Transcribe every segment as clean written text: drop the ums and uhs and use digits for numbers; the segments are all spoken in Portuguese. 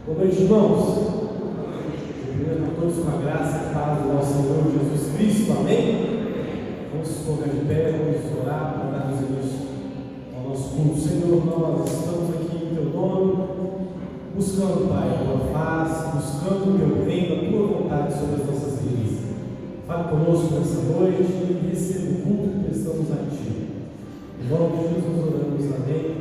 Boa noite, irmãos. Primeiro a todos com a graça e paz do nosso Senhor Jesus Cristo. Amém? Vamos se colocar de pé, vamos orar para darmos início ao nosso culto. Senhor, nós estamos aqui em Teu nome, buscando, Pai, a Tua face, buscando o Teu reino, a Tua vontade sobre as nossas vidas. Fala conosco nessa noite e receba o culto que prestamos a Ti. Em nome de Jesus oramos. Amém.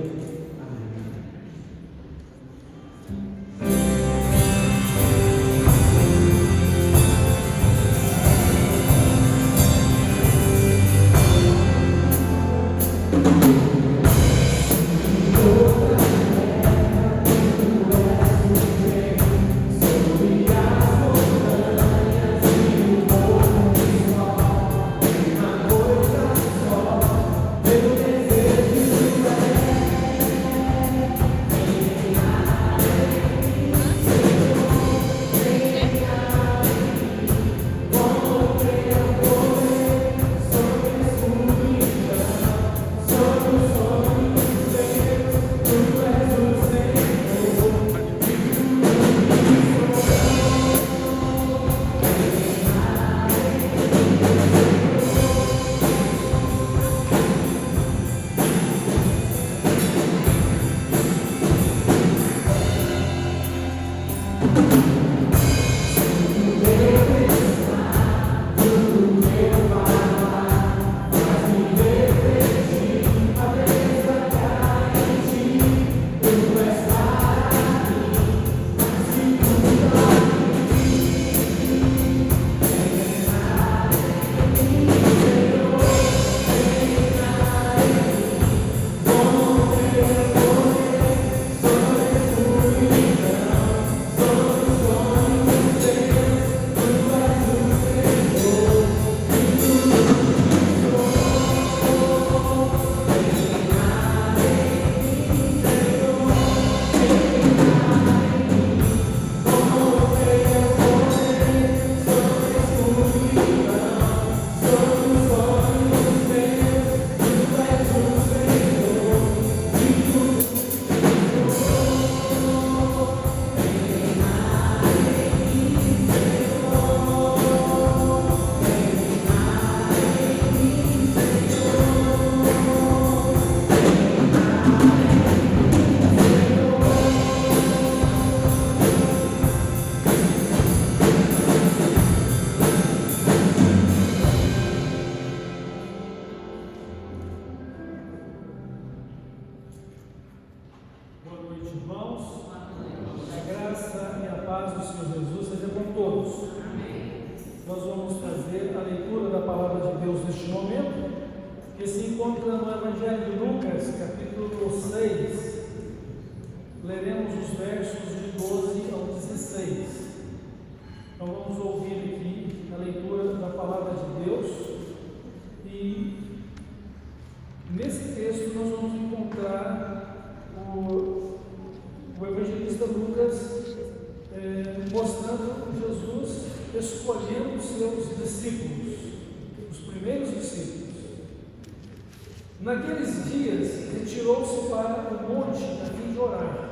Naqueles dias, retirou-se para o monte a fim de orar,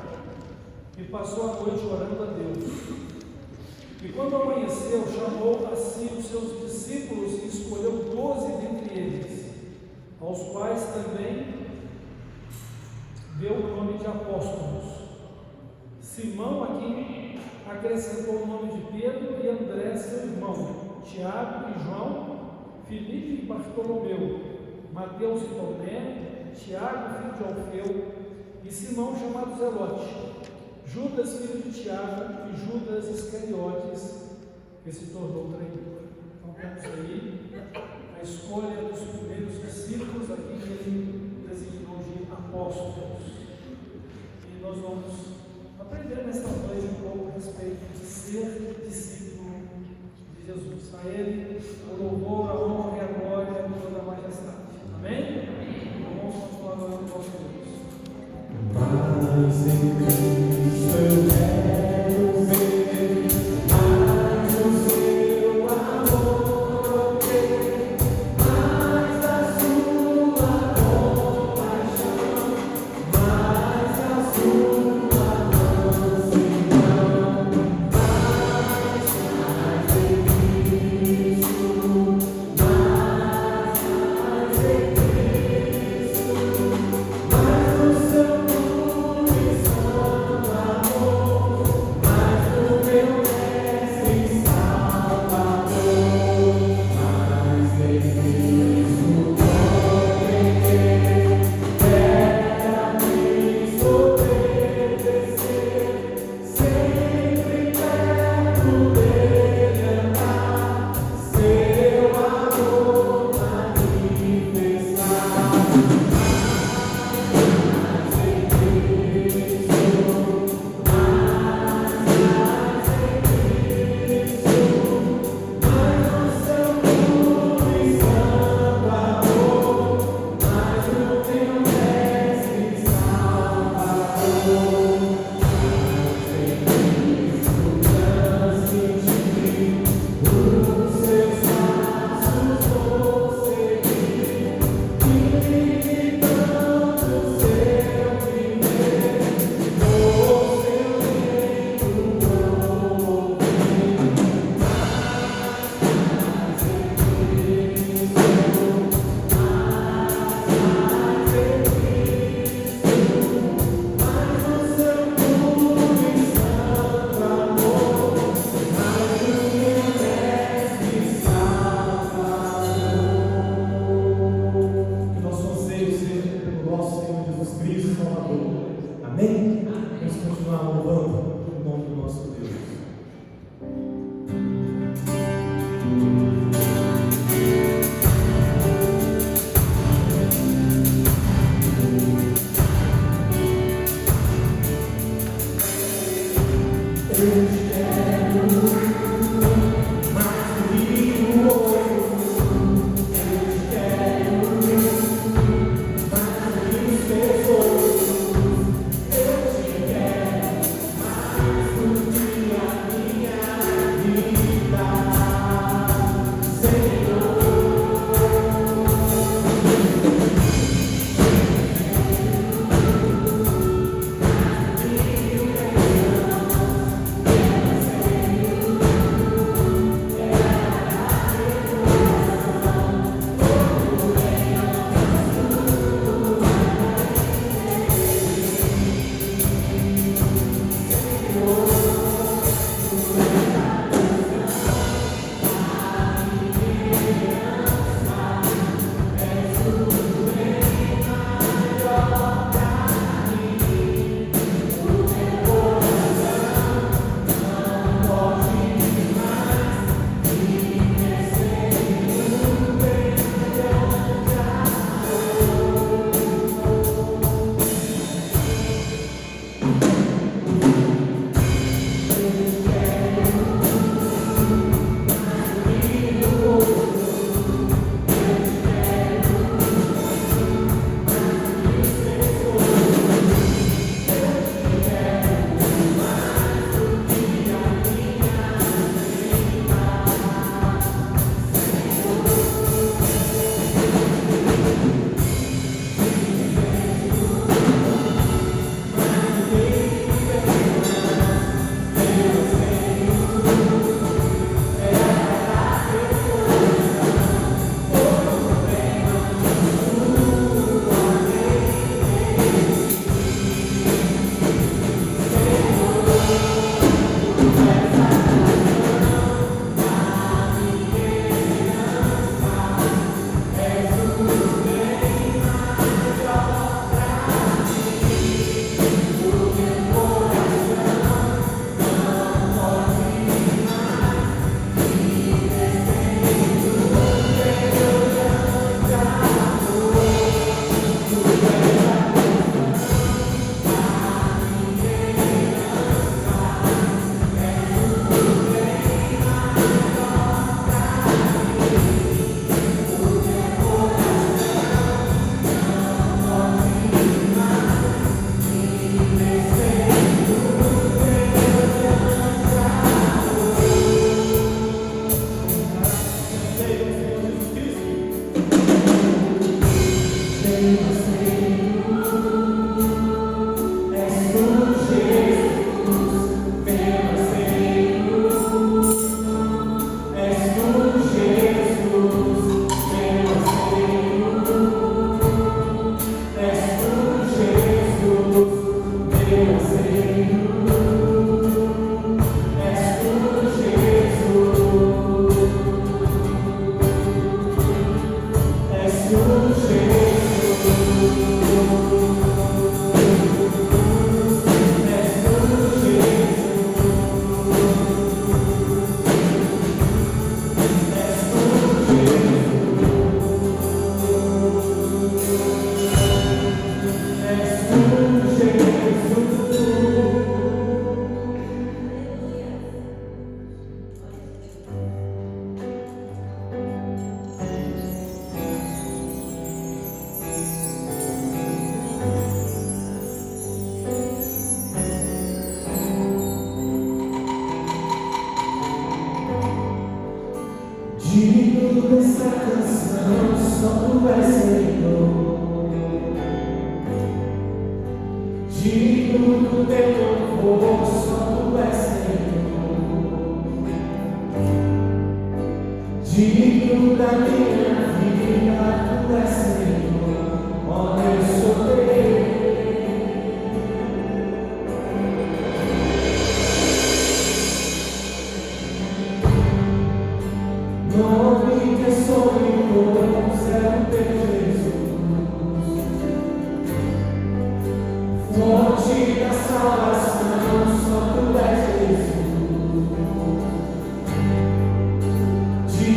e passou a noite orando a Deus. E quando amanheceu, chamou a si os seus discípulos e escolheu 12 dentre eles, aos quais também deu o nome de apóstolos. Simão, a quem acrescentou o nome de Pedro, e André, seu irmão, Tiago e João, Filipe e Bartolomeu, Mateus e Tomé, Tiago, filho de Alfeu, e Simão, chamado Zelote, Judas, filho de Tiago, e Judas Iscariotes, que se tornou traidor. Então temos aí a escolha dos primeiros discípulos, aqui que ele designou de apóstolos. E nós vamos aprender nesta noite um pouco a respeito de ser discípulo de Jesus. A Ele o louvor, a honra e a glória e toda a majestade. Amém? Vamos continuar orando com Deus. Mas em Cristo eu quero ver mais o seu amor, mais da sua compaixão, mais da sua mansidão.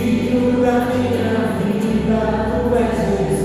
Digno da minha vida, tu és Jesus.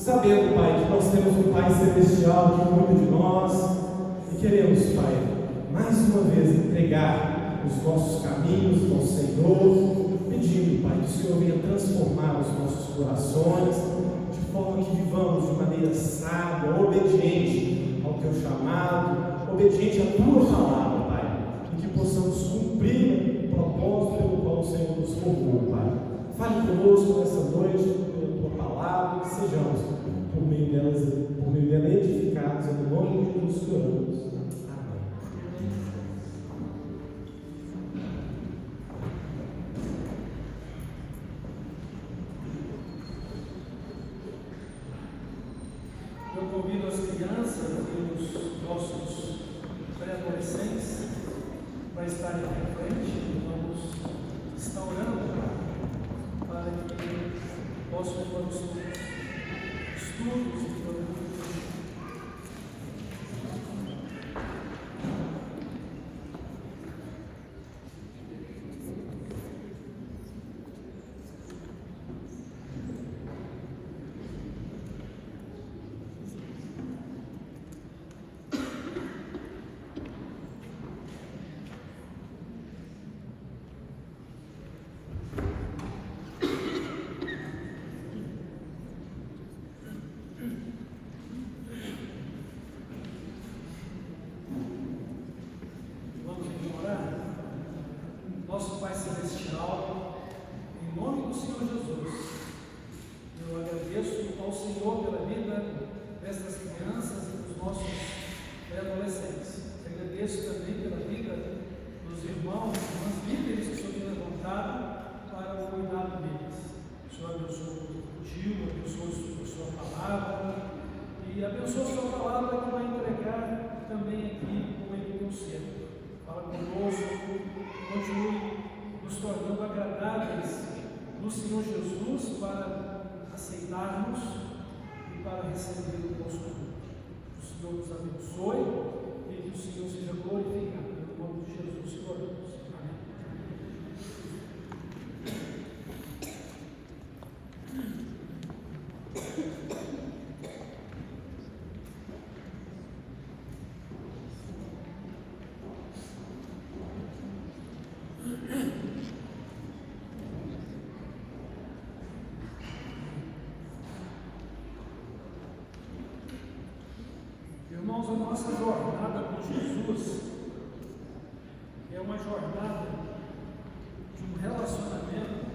sabendo, Pai, que nós temos um Pai celestial que cuida de nós e queremos, Pai, mais uma vez entregar os nossos caminhos ao Senhor, pedindo, Pai, que o Senhor venha transformar os nossos corações, de forma que vivamos de maneira sábia, obediente ao Teu chamado, obediente à Tua palavra, Pai, e que possamos cumprir o propósito pelo qual o Senhor nos formou, Pai. Fale conosco nessa noite, pela Tua palavra, que sejamos, por meio dela edificados, em nome de Jesus que oramos. Amém. Eu convido as crianças e os nossos pré-adolescentes para estarem aqui à frente. Vamos estar orando para que possam ir para os estudos e para o Nosso Pai Celestial, em nome do Senhor Jesus, eu agradeço ao Senhor pela vida destas crianças e dos nossos pré-adolescentes. Agradeço também pela vida dos irmãos e irmãs líderes que o Senhor tem levantado para o cuidado deles. O Senhor abençoe o tio, abençoe a sua palavra e abençoe a sua palavra que vai entregar também aqui como ele tem sido. Fala conosco, continue nos tornando agradáveis no Senhor Jesus para aceitarmos e para receber o nosso culto. O Senhor nos abençoe e que o Senhor seja glorificado. No nome de Jesus que oramos. Amém. Irmãos, a nossa jornada com Jesus é uma jornada de um relacionamento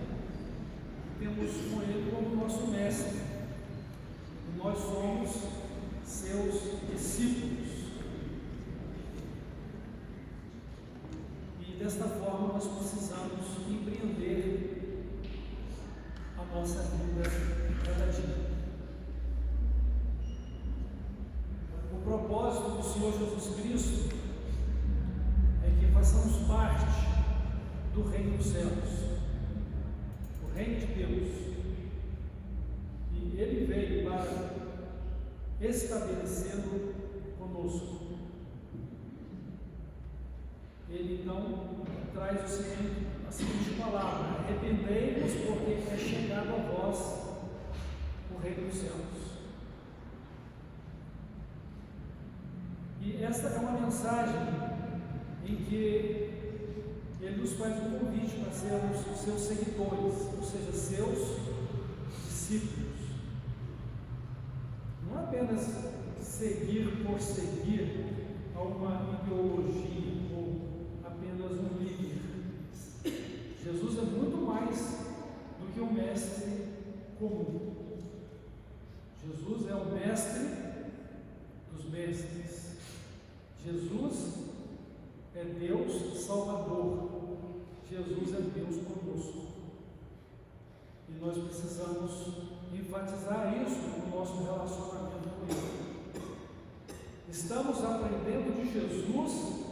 que temos com Ele como nosso mestre. E nós somos seus discípulos. E desta forma nós precisamos empreender a nossa vida cada dia. O propósito do Senhor Jesus Cristo é que façamos parte do reino dos céus, o reino de Deus, e Ele veio para estabelecê-lo conosco. Ele então traz a seguinte palavra: arrependei-vos, porque é chegado a vós o reino dos céus. E esta é uma mensagem em que Ele nos faz um convite para sermos seus seguidores, ou seja, seus discípulos. Não apenas seguir por seguir a uma ideologia ou apenas um líder. Jesus é muito mais do que um mestre comum. Jesus é o mestre dos mestres. Jesus é Deus Salvador. Jesus é Deus conosco. E nós precisamos enfatizar isso no nosso relacionamento com Ele. Estamos aprendendo de Jesus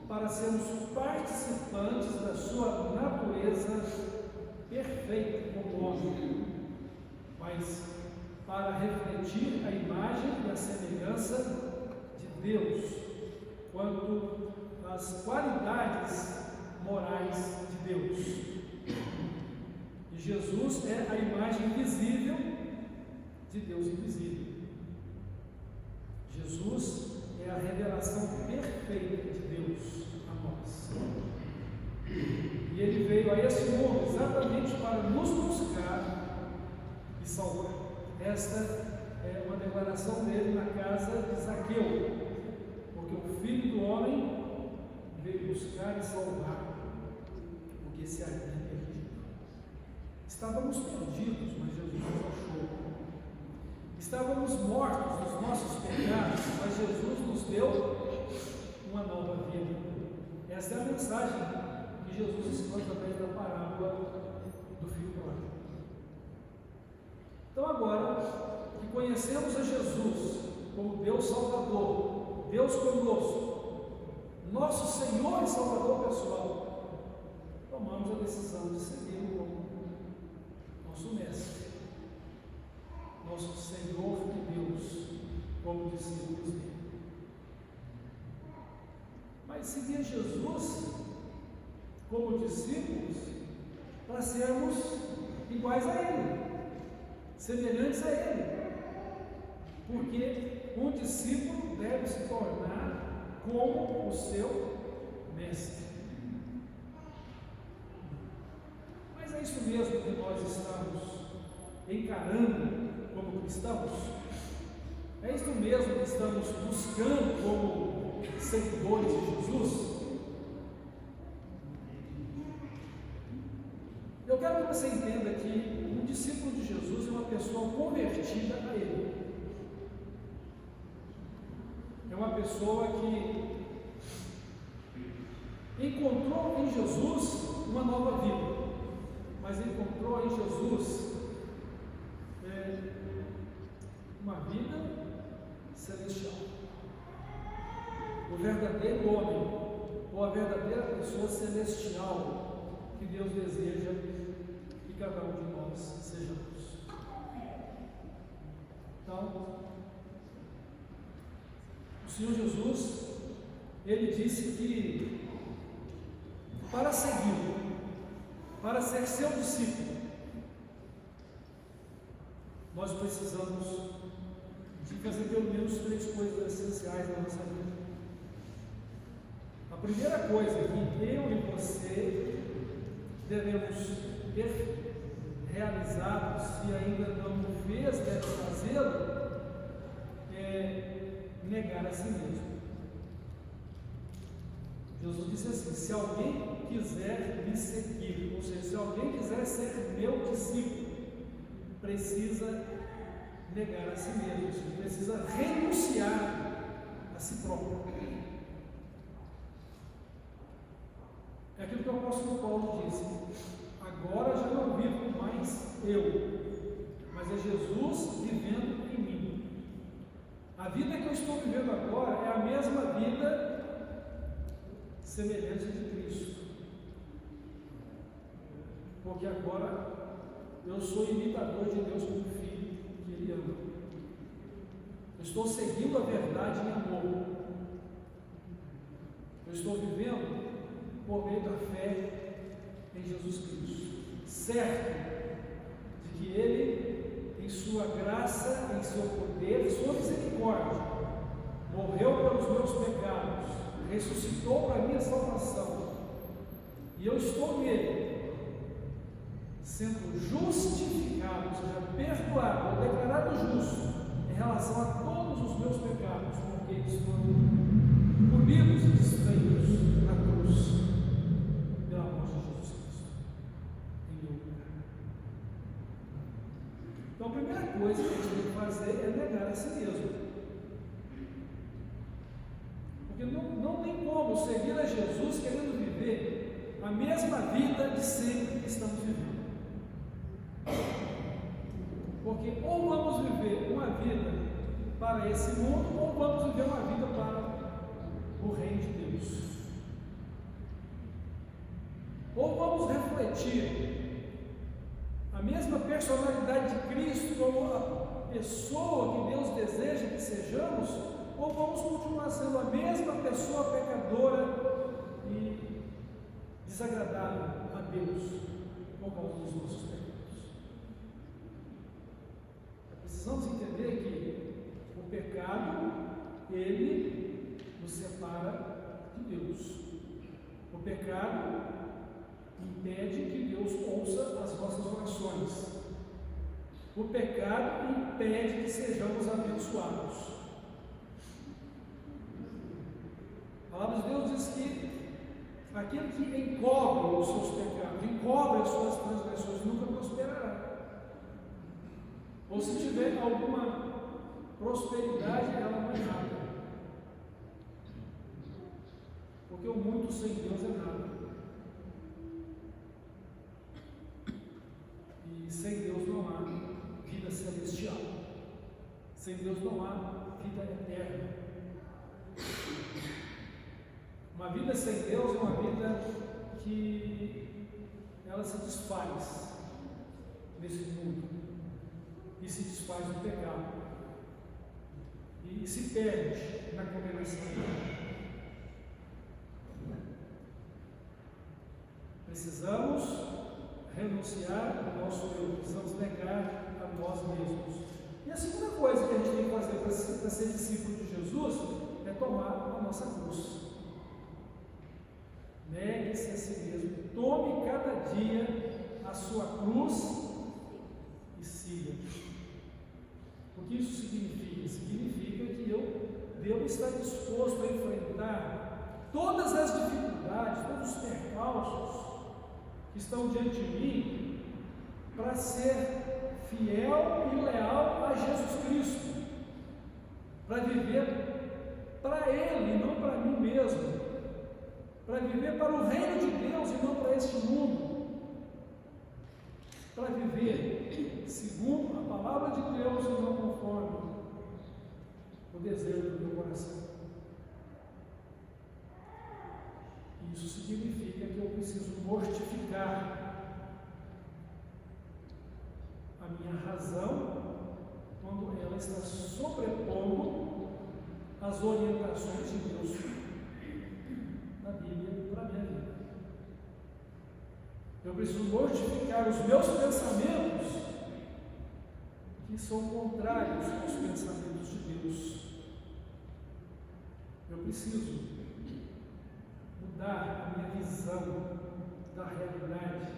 para sermos participantes da sua natureza perfeita como homem, mas para refletir a imagem e a semelhança de Deus quanto às qualidades morais de Deus. E Jesus é a imagem visível de Deus invisível. Jesus é a revelação perfeita de Deus a nós. E Ele veio a esse mundo exatamente para nos buscar e salvar. Esta é uma declaração dele na casa de Zaqueu. Porque o Filho do Homem veio buscar e salvar o que se havia perdido. Estávamos perdidos, mas Jesus nos achou. Estávamos mortos nos nossos pecados, mas Jesus nos deu uma nova vida. Essa é a mensagem que Jesus ensinou através da parábola do filho pródigo. Então agora que conhecemos a Jesus como Deus Salvador, Deus conosco, nosso Senhor e Salvador pessoal, tomamos a decisão de segui-lo como nosso mestre, nosso Senhor e Deus, como discípulos dele. Mas seguir Jesus como discípulos para sermos iguais a Ele, semelhantes a Ele, porque um discípulo deve se tornar como o seu mestre. Mas é isso mesmo que nós estamos encarando como cristãos? É isso mesmo que estamos buscando como seguidores de Jesus? quero que você entenda que um discípulo de Jesus é uma pessoa convertida a Ele. É uma pessoa que encontrou em Jesus uma nova vida, mas encontrou em Jesus uma vida celestial. O verdadeiro homem, ou a verdadeira pessoa celestial que Deus deseja que cada um de nós sejamos. Então, o Senhor Jesus, Ele disse que para segui-lo, para ser seu discípulo, nós precisamos de fazer pelo menos 3 coisas essenciais na nossa vida. A primeira coisa que eu e você devemos ter realizado, se ainda não fez, deve fazê-lo, é negar a si mesmo. Jesus disse assim: se alguém quiser me seguir, ou seja, se alguém quiser ser meu discípulo, precisa negar a si mesmo, precisa renunciar a si próprio. É aquilo que o apóstolo Paulo disse: agora já não vivo mais eu, mas é Jesus vivendo em mim. A vida que eu estou vivendo agora é a mesma vida semelhante de Cristo, porque agora eu sou imitador de Deus como filho que Ele ama. Eu estou seguindo a verdade em amor. Eu estou vivendo por meio da fé em Jesus Cristo, certo de que Ele, em sua graça, em seu poder, em sua misericórdia, morreu pelos meus pecados, ressuscitou para a minha salvação, e eu estou nele, sendo justificado, ou seja, perdoado, ou declarado justo, em relação a todos os meus pecados, porque eles foram punidos e desfeitos na cruz, pela morte de Jesus Cristo, em meu lugar. Então a primeira coisa que a gente tem que fazer é negar a si mesmo. Porque não tem como seguir a Jesus querendo viver a mesma vida de sempre que estamos vivendo. Porque ou vamos viver uma vida para esse mundo, ou vamos viver uma vida para o reino de Deus. Ou vamos refletir a mesma personalidade de Cristo como a pessoa que Deus deseja que sejamos, ou vamos continuar sendo a mesma pessoa pecadora e desagradável a Deus por causa dos nossos pecados. Precisamos entender que o pecado, ele nos separa de Deus. O pecado impede que Deus ouça as nossas orações. O pecado impede que sejamos abençoados. A palavra de Deus diz que aquele que encobre os seus pecados, encobre as suas transgressões, nunca prosperará. Ou se tiver alguma prosperidade, ela não é nada. Porque o muito sem Deus é nada. E sem Deus não há vida celestial. Sem Deus não há vida eterna. Uma vida sem Deus é uma vida que ela se desfaz nesse mundo e se desfaz no pecado e se perde na condenação. Precisamos renunciar ao nosso eu, precisamos negar a nós mesmos. E a segunda coisa que a gente tem que fazer para ser discípulo de Jesus é tomar a nossa cruz. Negue-se a si mesmo, tome cada dia a sua cruz e siga. O que isso significa? Significa que eu devo estar disposto a enfrentar todas as dificuldades, todos os percalços que estão diante de mim, para ser fiel e leal a Jesus Cristo, para viver para Ele e não para mim mesmo, para viver para o reino de Deus e não para este mundo, para viver segundo a palavra de Deus e não conforme o desejo do meu coração. Isso significa que eu preciso mortificar a minha razão quando ela está sobrepondo as orientações de Deus na Bíblia para a minha vida. Eu preciso mortificar os meus pensamentos que são contrários aos pensamentos de Deus. Eu preciso mudar a minha visão da realidade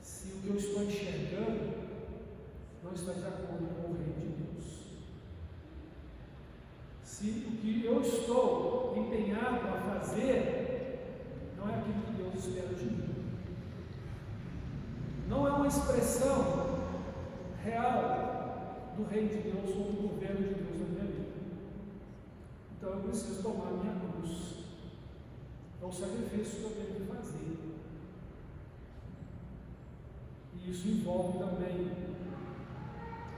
se o que eu estou enxergando não está de acordo com o reino de Deus. Se o que eu estou empenhado a fazer não é aquilo que Deus espera de mim, não é uma expressão real do reino de Deus ou do governo de Deus na minha vida. Então eu preciso tomar a minha cruz. É o sacrifício que eu tenho que fazer. E isso envolve também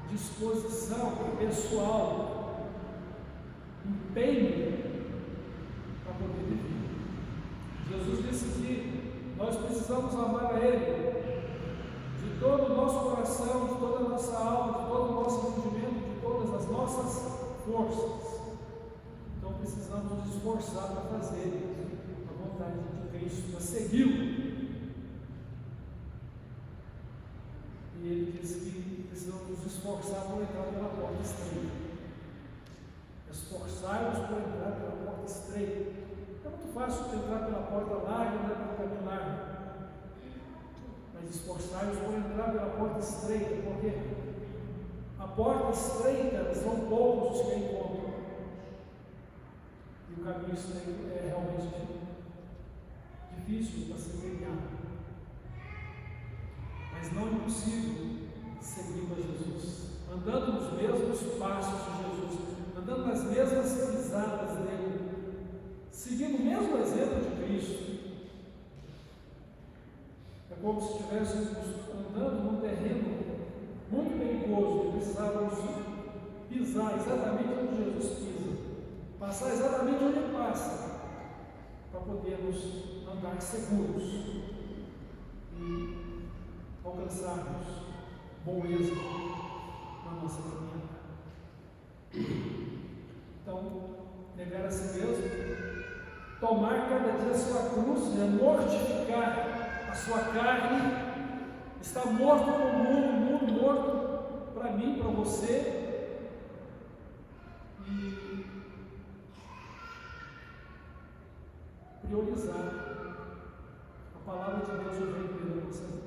disposição pessoal, empenho para poder viver. Jesus disse que nós precisamos amar a Ele de todo o nosso coração, de toda a nossa alma, de todo o nosso entendimento, de todas as nossas forças. Então precisamos nos esforçar para fazer a vontade de Cristo, para segui-lo. E ele diz que precisamos nos esforçar por entrar pela porta estreita. Esforçar-nos por entrar pela porta estreita. É muito fácil entrar pela porta larga e entrar pelo caminho largo. Mas esforçar-nos por entrar pela porta estreita, porque a porta estreita são poucos os que a encontram. E o caminho estreito é realmente difícil para se trilhar. Mas não é impossível seguir a Jesus, andando nos mesmos passos de Jesus, andando nas mesmas pisadas dele, seguindo o mesmo exemplo de Cristo. É como se estivéssemos andando num terreno muito perigoso, e precisávamos pisar exatamente onde Jesus pisa, passar exatamente onde ele passa, para podermos andar seguros e alcançarmos bom êxito na nossa caminhada. Então, negar a si mesmo, tomar cada dia a sua cruz, mortificar a sua carne, está morto para o mundo morto para mim, para você, e priorizar a palavra de Deus e o reino dele na nossa vida.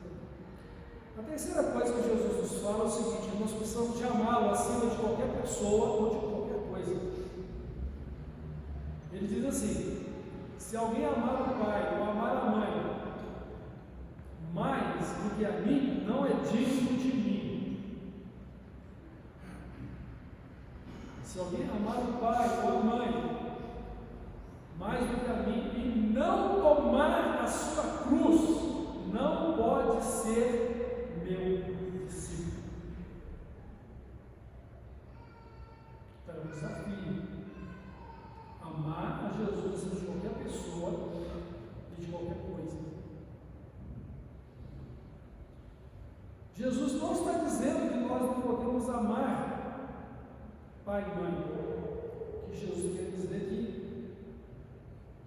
A terceira coisa que Jesus nos fala é o seguinte: nós precisamos de amá-lo acima de qualquer pessoa ou de qualquer coisa. Ele diz assim: se alguém amar o pai ou amar a mãe mais do que a mim, não é digno de mim. Se alguém amar o pai ou a mãe mais do que a mim e não tomar a sua cruz, não pode ser meu discípulo. Então é um desafio amar a Jesus acima de qualquer pessoa e de qualquer coisa. Jesus não está dizendo que nós não podemos amar pai e mãe. O que Jesus quer dizer que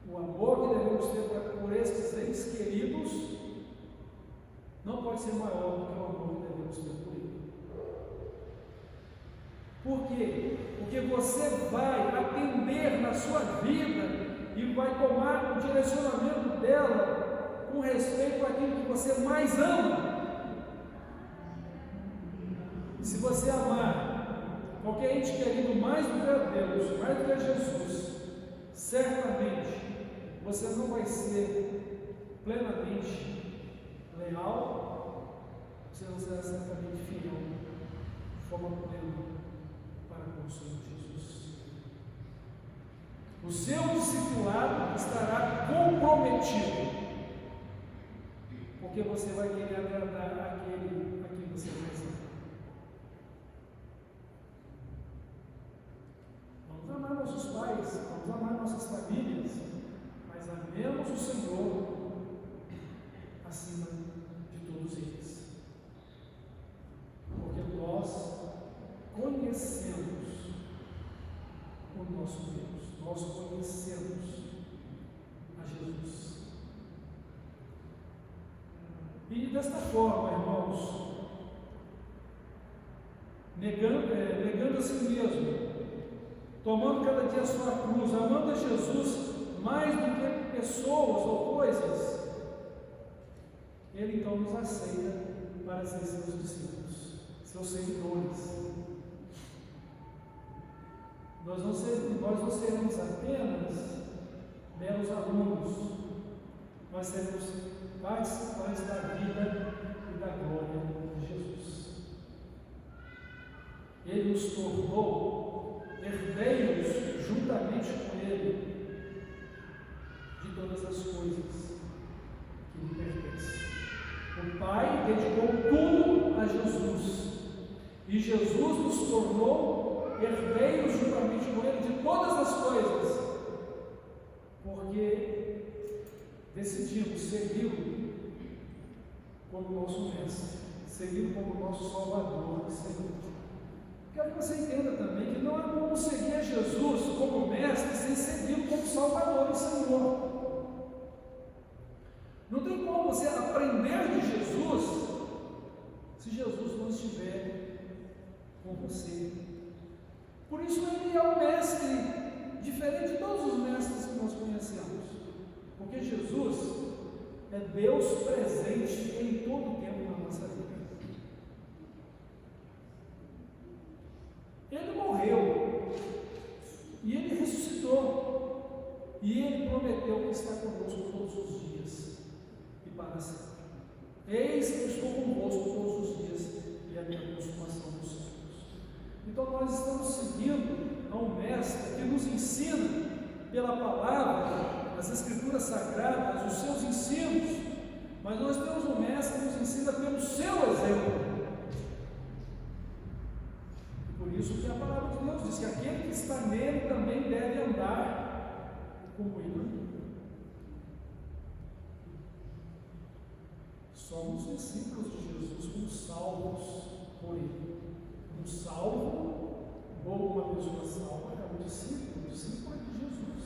o amor que devemos ter por estes entes queridos não pode ser maior do que o amor que devemos ter por ele. Por quê? Porque você vai atender na sua vida e vai tomar o direcionamento dela com respeito àquilo que você mais ama. Se você amar qualquer ente querido mais do que a Deus, mais do que a Jesus, certamente você não vai ser plenamente leal, você não será certamente fiel de forma plena para com o Senhor Jesus. O seu discipulado estará comprometido, porque você vai querer agradar aquele a quem você mais ama. Vamos amar nossos pais, vamos amar nossas famílias, mas amemos o Senhor acima de todos eles, porque nós conhecemos o nosso Deus, nós conhecemos a Jesus. E desta forma, irmãos, negando a si mesmo, tomando cada dia a sua cruz, amando a Jesus mais do que pessoas ou coisas, Ele então nos aceita para ser seus discípulos, seus seguidores. Nós não seremos apenas meros alunos, nós seremos participantes da vida e da glória de Jesus. Ele nos tornou herdeiros juntamente com Ele de todas as coisas que lhe pertencem. O Pai dedicou tudo a Jesus e Jesus nos tornou herdeiros juntamente com Ele de todas as coisas, porque decidimos segui-lo como nosso mestre, segui-lo como nosso Salvador e Senhor. Quero que você entenda também que não há como seguir a Jesus como mestre sem segui-lo como Salvador e Senhor. Não tem como você aprender de Jesus se Jesus não estiver com você. Por isso Ele é um mestre diferente de todos os mestres que nós conhecemos, porque Jesus é Deus presente em todo o tempo na nossa vida. Ele morreu e Ele ressuscitou e Ele prometeu que está conosco todos os dias e para sempre. Eis que eu estou convosco todos os dias e a minha consumação dos séculos. Então nós estamos seguindo a um mestre que nos ensina pela palavra, as escrituras sagradas, os seus ensinos, mas nós temos um mestre que nos ensina pelo seu exemplo. Por isso que a palavra de Deus diz que aquele que está nele também deve andar como ele andou. Somos discípulos de Jesus, como salvos por ele. Um salvo ou uma pessoa salva é um discípulo é de Jesus,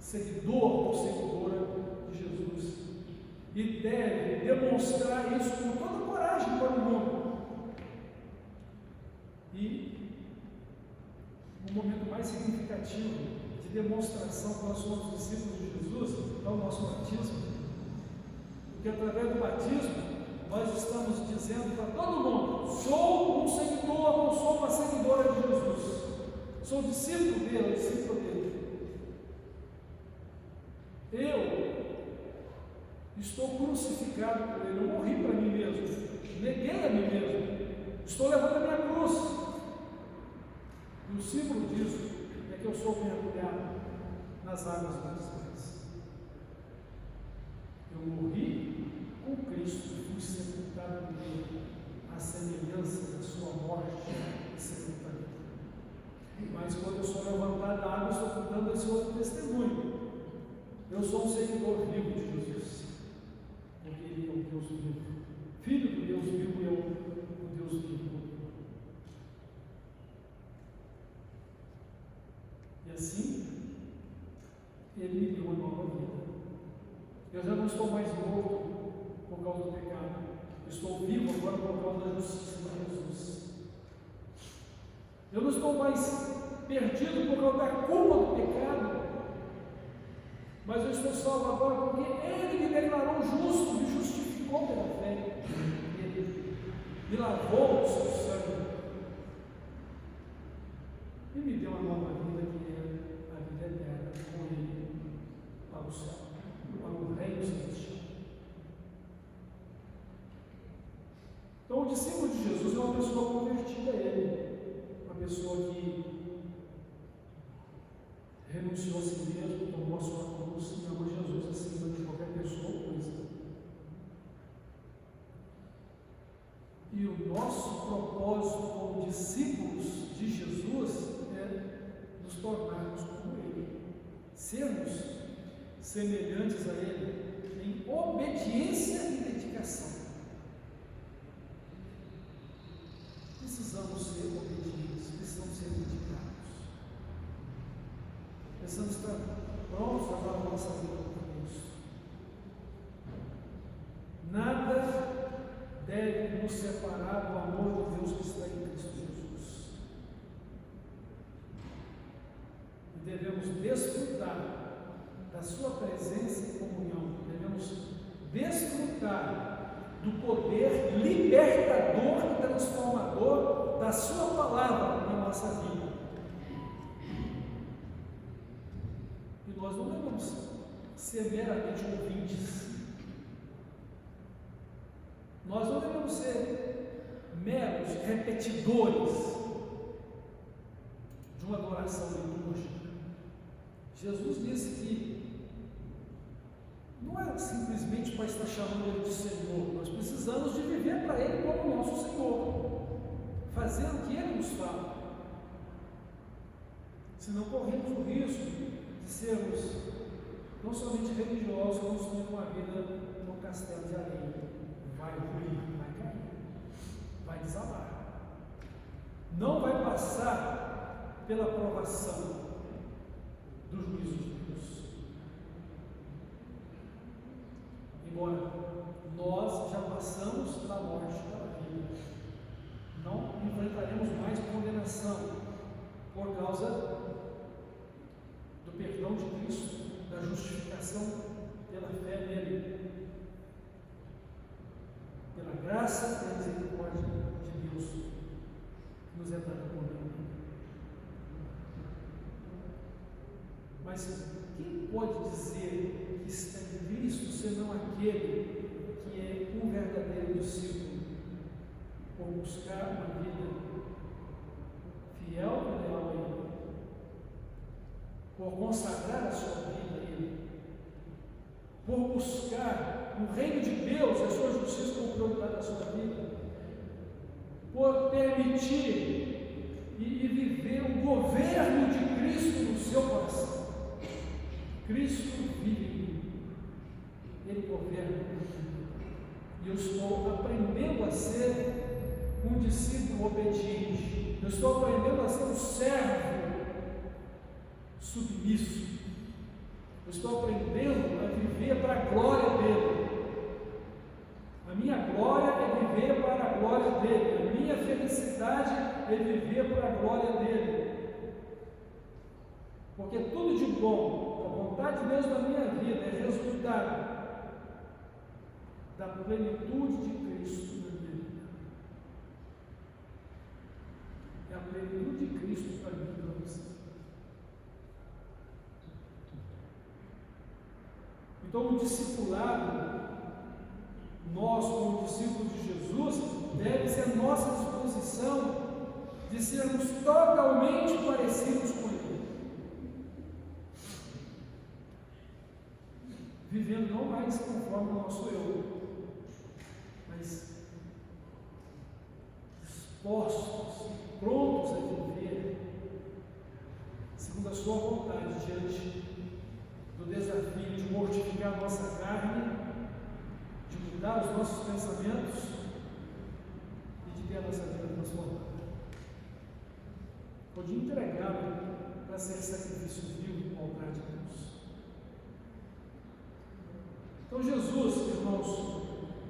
seguidor ou seguidora de Jesus, e deve demonstrar isso com toda coragem para o mundo. E o momento mais significativo de demonstração que nós somos discípulos de Jesus é o nosso batismo, porque através do batismo nós estamos dizendo para todo mundo: sou um seguidor, ou sou uma seguidora de Jesus, sou discípulo dele, discípulo dele. Eu estou crucificado por ele, eu morri para mim mesmo, neguei a mim mesmo, estou levando a minha cruz. E o símbolo disso é que eu sou mergulhado nas águas batismais. Eu morri com Cristo, fui sepultado com Ele, à semelhança da sua morte e sepultamento. Mas quando eu sou levantado da água, eu estou dando esse outro testemunho. Eu sou um seguidor vivo de Jesus, porque Ele é o Deus vivo, Filho do Deus vivo e eu, o Deus vivo. E assim, Ele me deu uma nova vida. Eu já não estou mais morto por causa do pecado, eu estou vivo agora por causa da justiça de Jesus. Eu não estou mais perdido por causa da culpa do pecado, mas eu estou salvo agora porque Ele me declarou justo, me justificou pela fé. Ele me lavou o seu sangue e me deu uma nova vida, que é a vida eterna com Ele para o céu, para o reino celestial. Então, o discípulo de Jesus é uma pessoa convertida a Ele, uma pessoa que renunciou a si mesmo, tomou a sua cruz e amou Jesus acima de qualquer pessoa ou coisa. E o nosso propósito como discípulos de Jesus é nos tornarmos como Ele, sermos semelhantes a Ele em obediência e dedicação. Precisamos ser obedientes, precisamos ser dedicados, precisamos estar prontos a dar a nossa vida para isso. Nada deve nos separar do amor de Deus que está em Cristo Jesus. E devemos desfrutar da sua presença e comunhão, devemos desfrutar do poder libertador e transformador da sua palavra na nossa vida. E nós não devemos ser meramente ouvintes. Nós não devemos ser meros repetidores de uma adoração litúrgica. Jesus disse que não é simplesmente para estar chamando Ele de Senhor, nós precisamos de viver para Ele como nosso Senhor, fazer o que Ele nos fala. Senão corremos o risco de sermos não somente religiosos, como tendo uma vida num castelo de areia. Vai ruir, vai cair, vai desabar. Não vai passar pela provação do juízo de Deus. Embora nós já passamos da morte para a vida, não enfrentaremos mais condenação por causa do perdão de Cristo, da justificação pela fé nele, pela graça e misericórdia de Deus que nos é dada por Ele. Mas quem pode dizer que está em Cristo senão aquele que é um verdadeiro discípulo, por buscar uma vida fiel e leal a Ele, por consagrar a sua vida a Ele, por buscar o reino de Deus, a sua justiça como prioridade da sua vida, por permitir e viver o governo de Cristo no seu coração. Cristo vive em mim, Ele governa em mim, e eu estou aprendendo a ser um discípulo obediente, eu estou aprendendo a ser um servo submisso, eu estou aprendendo a viver para a glória dEle. A minha glória é viver para a glória dEle, a minha felicidade é viver para a glória dEle, porque tudo de bom, a vontade de Deus na minha vida é resultado da plenitude de Cristo na minha vida. É a plenitude de Cristo para mim e para você. Então, o discipulado, nós como discípulos de Jesus, deve ser a nossa disposição de sermos totalmente parecidos com Ele, vivendo não mais conforme o nosso eu, mas dispostos, prontos a viver segundo a sua vontade, diante do desafio de mortificar a nossa carne, de mudar os nossos pensamentos e de ter a nossa vida transformada, ou de entregá-lo para ser sacrifício vivo ao altar de Deus. Então Jesus, irmãos,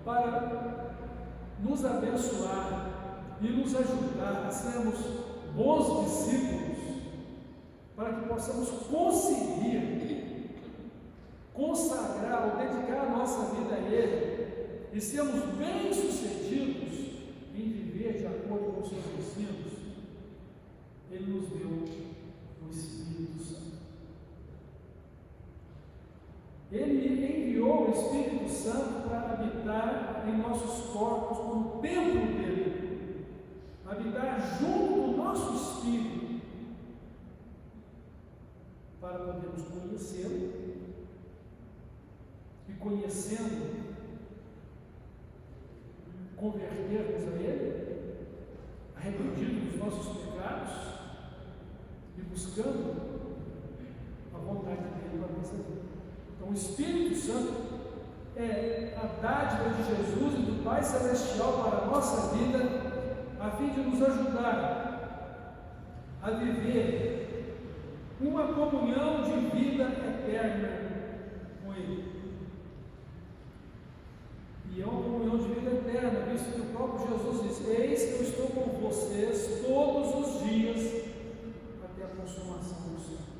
para nos abençoar e nos ajudar a sermos bons discípulos, para que possamos conseguir consagrar ou dedicar a nossa vida a Ele e sermos bem-sucedidos em viver de acordo com os seus ensinos, Ele nos deu o Espírito Santo. Ele enviou o Espírito Santo para habitar habitar em nossos corpos como templo dele, habitar junto do nosso espírito, para podermos conhecê-lo e, conhecendo, convertermos a ele, arrependidos dos nossos pecados e buscando a vontade dele para a nossa vida. Então, o Espírito Santo é a dádiva de Jesus e do Pai Celestial para a nossa vida, a fim de nos ajudar a viver uma comunhão de vida eterna com Ele. E é uma comunhão de vida eterna, visto que o próprio Jesus diz: eis que eu estou com vocês todos os dias até a consumação dos séculos.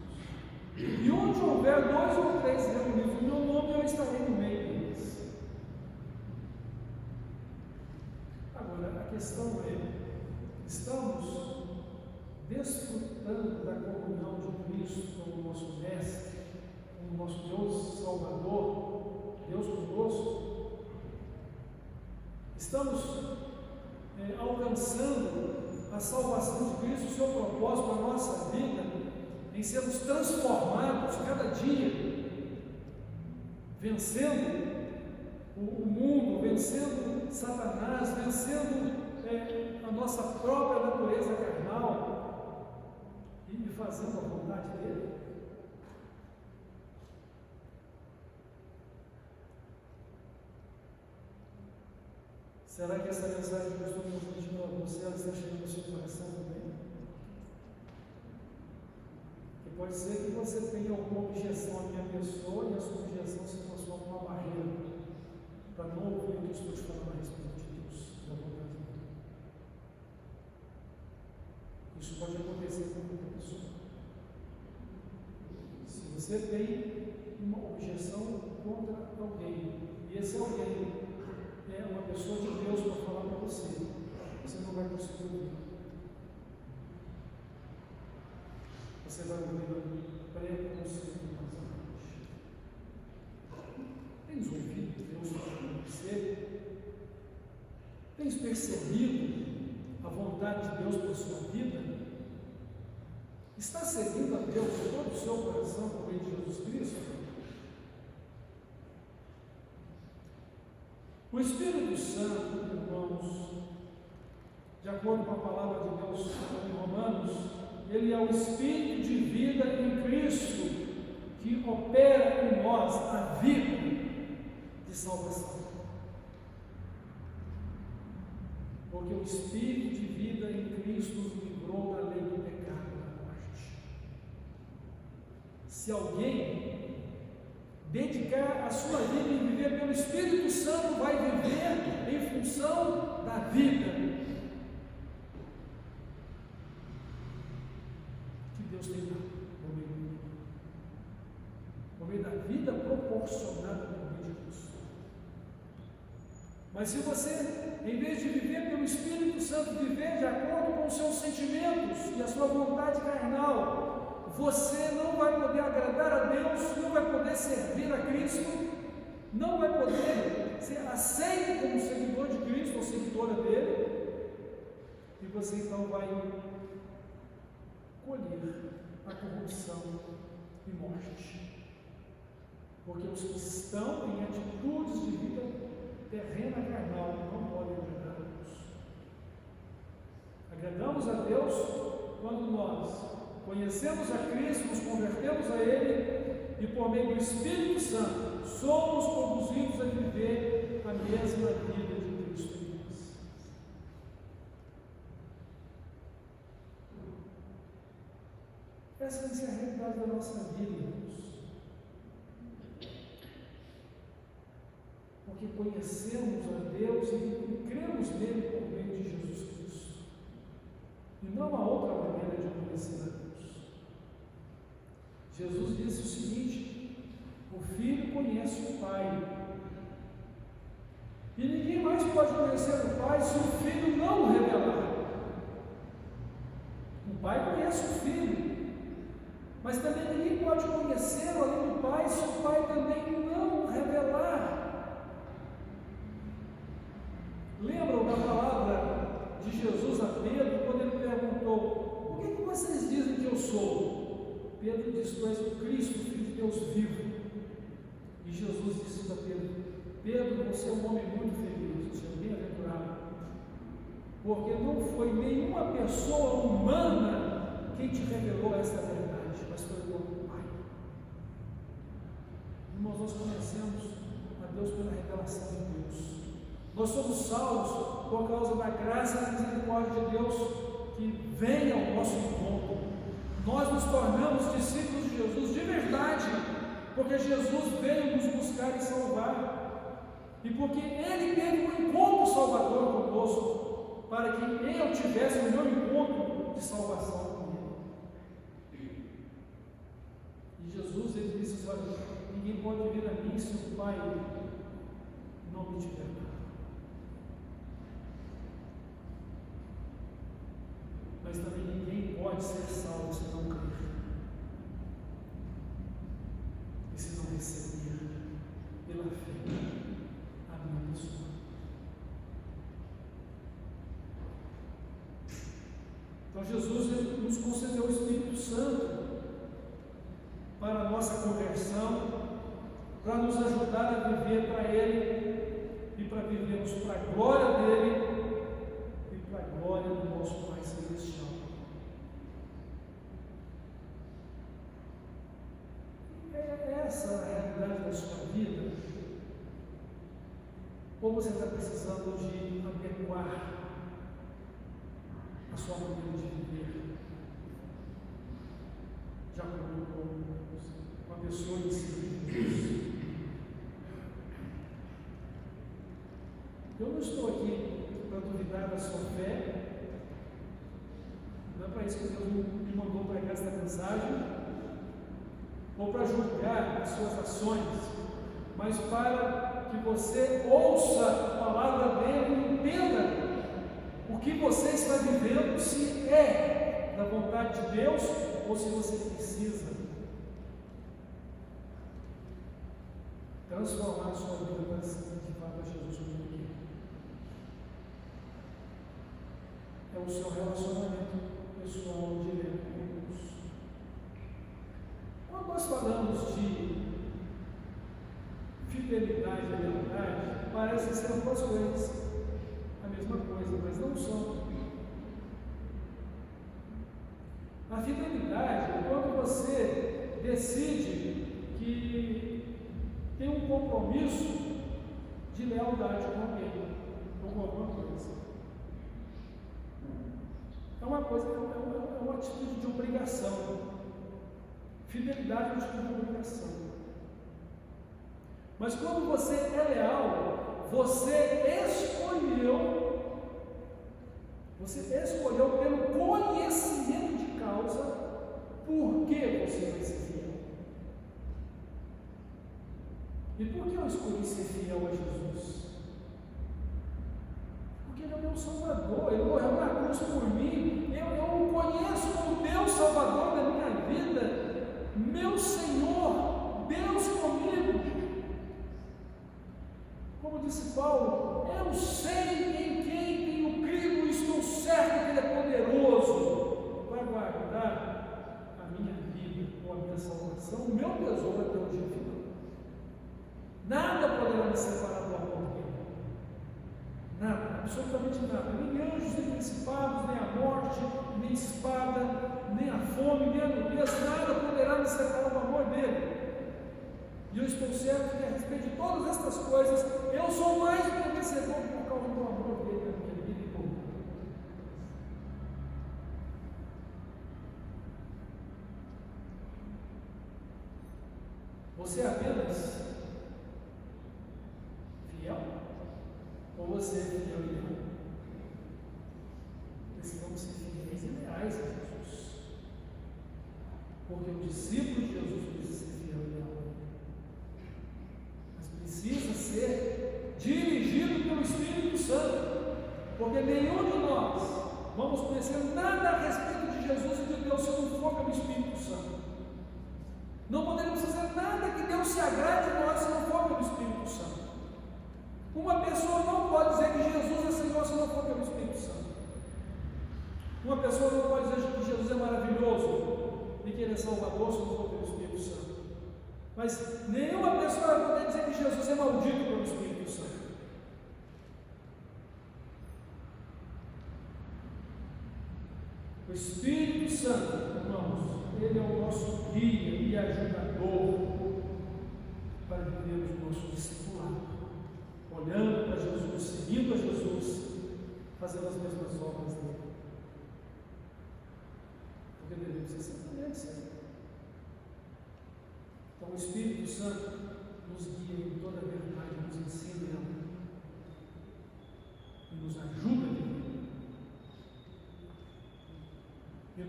E onde houver 2 ou 3 reunidos no meu nome, eu estarei no meio deles. Agora, a questão é: estamos desfrutando da comunhão de Cristo como nosso Mestre, como nosso Deus Salvador, Deus conosco? Estamos alcançando a salvação de Cristo, o seu propósito para a nossa vida, em sermos transformados cada dia, vencendo o mundo, vencendo Satanás, vencendo a nossa própria natureza carnal e fazendo a vontade dele? Será que essa mensagem que eu estou transmitindo a você, ela está chegando ao seu coração também? Porque pode ser que você tenha alguma objeção à minha pessoa e a sua objeção se transforma numa barreira para não ouvir o que eu estou te falando a respeito de Deus, da vontade de Deus. Isso pode acontecer com qualquer pessoa. Se você tem uma objeção contra alguém, e esse alguém é uma pessoa de Deus para falar para você, você não vai conseguir ouvir. Você vai ouvir preconceito na sua mente. Tens ouvido Deus falando com você? Tens percebido a vontade de Deus para a sua vida? Está seguindo a Deus de todo o seu coração por meio de Jesus Cristo? O Espírito Santo, irmãos, de acordo com a palavra de Deus em Romanos, ele é o Espírito de vida em Cristo, que opera em nós a vida de salvação. Porque o Espírito de vida em Cristo nos livrou da lei do pecado e da morte. Se alguém dedicar a sua vida em viver pelo Espírito Santo, vai viver em função da vida que Deus tem dado por meio da vida proporcionada por meio de Cristo. Mas se você, em vez de viver pelo Espírito Santo, viver de acordo com os seus sentimentos e a sua vontade carnal, você não vai poder agradar a Deus, não vai poder servir a Cristo, não vai poder ser aceito como seguidor de Cristo ou seguidora dele, e você então vai colher a corrupção e morte. Porque os que estão em atitudes de vida terrena carnal não podem agradar a Deus. Agradamos a Deus quando nós conhecemos a Cristo, nos convertemos a Ele e, por meio do Espírito Santo, somos conduzidos a viver a mesma vida de Cristo em nós. Essa é a realidade da nossa vida, irmãos. Porque conhecemos a Deus e cremos nele por meio de Jesus Cristo. E não há outra maneira de conhecer a Deus. Jesus disse o seguinte: o Filho conhece o Pai. E ninguém mais pode conhecer o Pai se o Filho não o revelar. O Pai conhece o Filho, mas também ninguém pode conhecê-lo além do Pai se o Pai também não o revelar. você é um homem muito feliz, você é bem-aventurado, porque não foi nenhuma pessoa humana quem te revelou essa verdade, mas foi o teu Pai. Irmãos, nós conhecemos a Deus pela revelação de Deus. Nós somos salvos por causa da graça e da misericórdia de Deus que vem ao nosso encontro. Nós nos tornamos discípulos de Jesus de verdade, porque Jesus veio nos buscar e salvar, e porque Ele teve um encontro salvador conosco, para que eu tivesse o meu encontro de salvação com Ele. E Jesus, Ele disse: olha, ninguém pode vir a mim se o Pai não me tiver dado. Mas também ninguém pode ser salvo se não crer, e se não receber pela fé a minha pessoa. Então Jesus nos concedeu o Espírito Santo para a nossa conversão, para nos ajudar a viver para Ele e para vivermos para a glória dEle e para a glória do nosso Pai Celestial. É essa a realidade da sua vida? Ou você está precisando de adequar a sua maneira de viver? Já colocou uma pessoa em cima de Deus? Eu não estou aqui para duvidar da sua fé, não é para isso que Deus me mandou pregar esta mensagem, ou para julgar as suas ações, mas para que você ouça a palavra dele e entenda o que você está vivendo, se é da vontade de Deus ou se você precisa transformar a sua vida para se identificar a Jesus como Ele é. É o seu relacionamento pessoal direto com Deus. Quando nós falamos de fidelidade e lealdade, parecem ser duas coisas, a mesma coisa, mas não são. A fidelidade é quando você decide que tem um compromisso de lealdade com alguém ou com alguma coisa. É uma coisa, é uma atitude de obrigação. Fidelidade é uma atitude de obrigação. Mas quando você é leal, você escolheu pelo conhecimento de causa por que você vai ser fiel. E por que eu escolhi ser fiel a Jesus? Porque Ele é o meu Salvador, Ele morreu na cruz por mim, eu o conheço como Deus Salvador da minha vida, meu Senhor, Deus comigo. Como disse Paulo, eu sei em quem tenho crido e estou certo que Ele é poderoso para guardar a minha vida ou a minha salvação, o meu tesouro até o dia final. Nada poderá me separar do amor dele. Nada, absolutamente nada. Nem anjos, nem principados, nem a morte, nem espada, nem a fome, nem a nudez, nada poderá me separar do amor dele. E eu estou certo que a respeito de todas estas coisas, eu sou mais do que vencedor por causa do amor dele na minha vida e como. Você é apenas fiel? Ou você é fiel e leal? Precisamos ser fiéis e leais a Jesus. Porque o discípulo de Jesus precisa ser fiel e leal. Mas precisa ser dirigido pelo Espírito Santo. Porque nenhum de nós vamos conhecer nada a respeito de Jesus e de Deus se não for pelo Espírito Santo. Não poderemos fazer nada que Deus se agrade de nós se não for pelo Espírito Santo. Uma pessoa não pode dizer que Jesus é Senhor se não for pelo Espírito Santo. Uma pessoa não pode dizer que Jesus é maravilhoso e que Ele é Salvador se não for pelo Espírito Santo. Mas nenhuma pessoa vai poder dizer que Jesus é maldito pelo Espírito Santo. O Espírito Santo, irmãos, ele é o nosso guia e ajudador para vivermos o nosso discipulado, olhando para Jesus, seguindo a Jesus, fazendo as mesmas obras dele. Porque devemos ser semelhantes a ele. Então o Espírito Santo nos guia em toda a verdade, nos ensina ela e nos ajuda a viver. E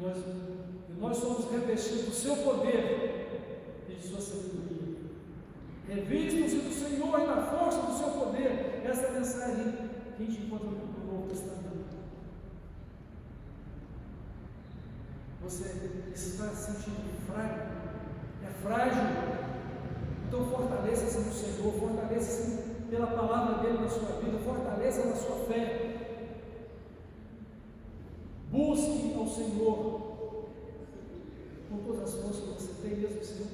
nós somos revestidos do seu poder e de sua sabedoria. Revistam-se do Senhor e da força do seu poder. Essa é a mensagem que a gente encontra no Novo Testamento. Você está se sentindo frágil? É frágil? Então fortaleça-se no Senhor, fortaleça-se pela palavra dele na sua vida, fortaleça na sua fé. Busque ao Senhor com todas as forças que você tem, mesmo que sejam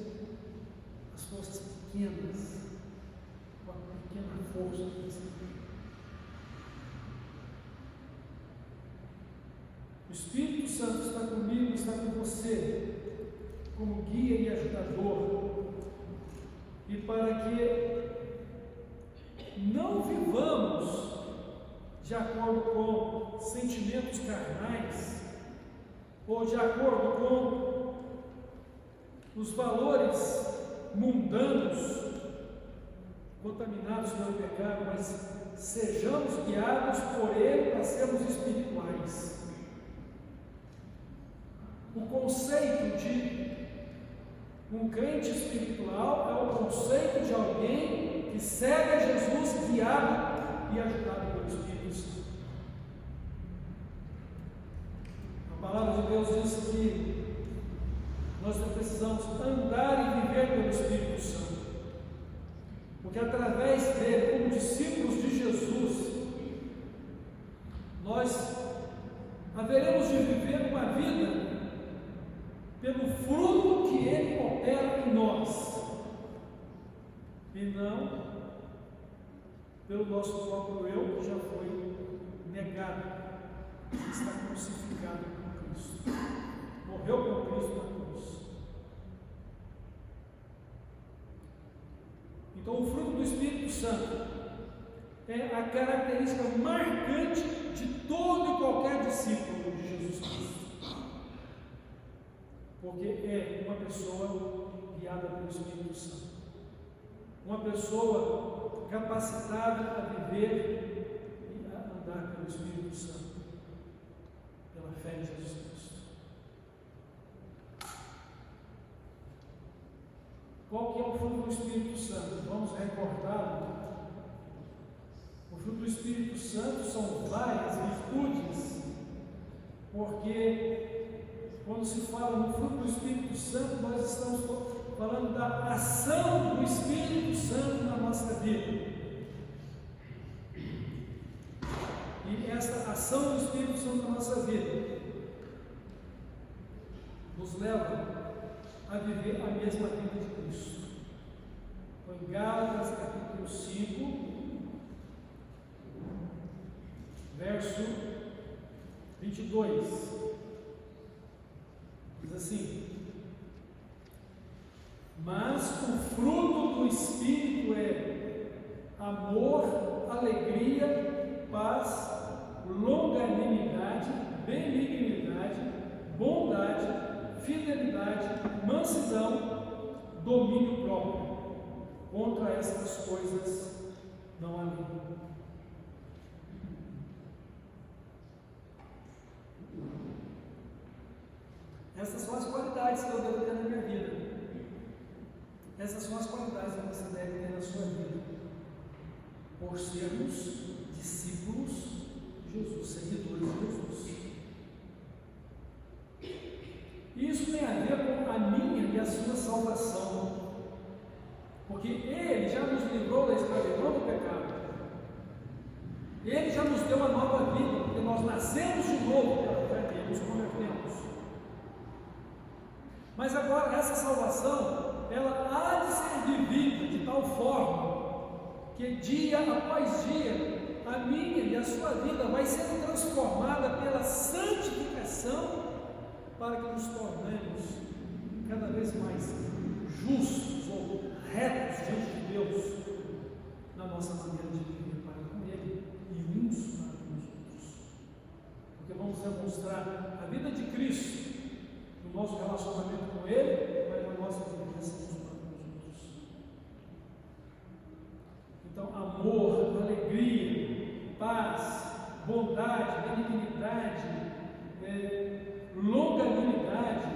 as forças pequenas, com a pequena força que você tem. O Espírito Santo está comigo, está com você, como guia e ajudador, e para que não vivamos de acordo com sentimentos carnais, ou de acordo com os valores mundanos, contaminados pelo pecado, mas sejamos guiados por Ele para sermos espirituais. O conceito de um crente espiritual é o conceito de alguém que segue a Jesus guiado e ajudado pelo Espírito Santo. A palavra de Deus diz que nós precisamos andar e viver pelo Espírito Santo, porque através dele, como discípulos de Jesus, nós haveremos de viver uma vida pelo fruto que ele opera em nós, e não pelo nosso próprio eu, que já foi negado, que está crucificado com Cristo, morreu com Cristo na cruz. Então o fruto do Espírito Santo é a característica marcante de todo e qualquer discípulo de Jesus Cristo, porque é uma pessoa guiada pelo Espírito Santo, uma pessoa capacitada a viver e a andar pelo Espírito Santo, pela fé em Jesus Cristo. Qual que é o fruto do Espírito Santo? Vamos recordá-lo. O fruto do Espírito Santo são várias virtudes, porque quando se fala no fruto do Espírito Santo, nós estamos falando da ação do Espírito Santo na nossa vida. E essa ação do Espírito Santo na nossa vida nos leva a viver a mesma vida de Cristo. Então, em Gálatas capítulo 5, verso 22, diz assim: mas o fruto do Espírito é amor, alegria, paz, longanimidade, benignidade, bondade, fidelidade, mansidão, domínio próprio. Contra estas coisas não há lei. Essas são as qualidades que eu devo ter na minha vida. Essas são as qualidades que você deve ter na sua vida, por sermos discípulos de Jesus, seguidores de Jesus. Isso tem a ver com a minha e a sua salvação, porque Ele já nos livrou da escravidão do pecado. Ele já nos deu uma nova vida, porque nós nascemos de novo pela fé dele, nos convertemos. Mas agora essa salvação, ela há de ser vivida de tal forma que dia após dia a minha e a sua vida vai sendo transformada pela santificação para que nos tornemos cada vez mais justos ou retos diante de Deus na nossa maneira de viver para com Ele e uns para com os outros. Porque vamos demonstrar a vida de Cristo no nosso relacionamento com Ele, mas na nossa vivência uns para com os outros. Então, amor, alegria, paz, bondade, benignidade, longanimidade,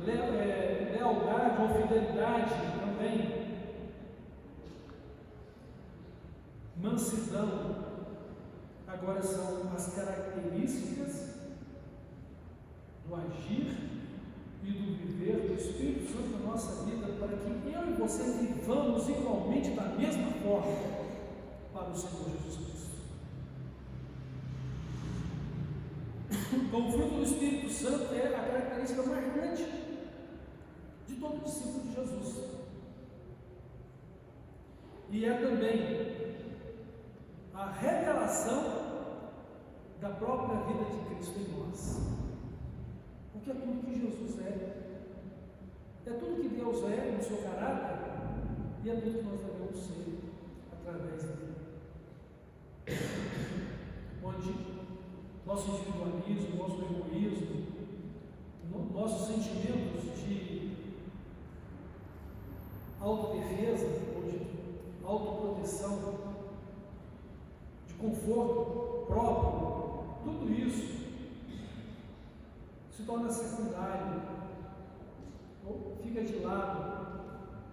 lealdade ou fidelidade também, mansidão, agora são as características do agir e do viver do Espírito Santo na nossa vida, para que eu e você vivamos igualmente da mesma forma para o Senhor Jesus Cristo. Então, o fruto do Espírito Santo é a característica marcante de todo discípulo de Jesus. E é também a revelação da própria vida de Cristo em nós. Porque é tudo que Jesus é tudo que Deus é no seu caráter, e é tudo que nós devemos ser através dele. Onde nosso individualismo, nosso egoísmo, nossos sentimentos de autodefesa ou de autoproteção, de conforto próprio, tudo isso se torna secundário ou fica de lado.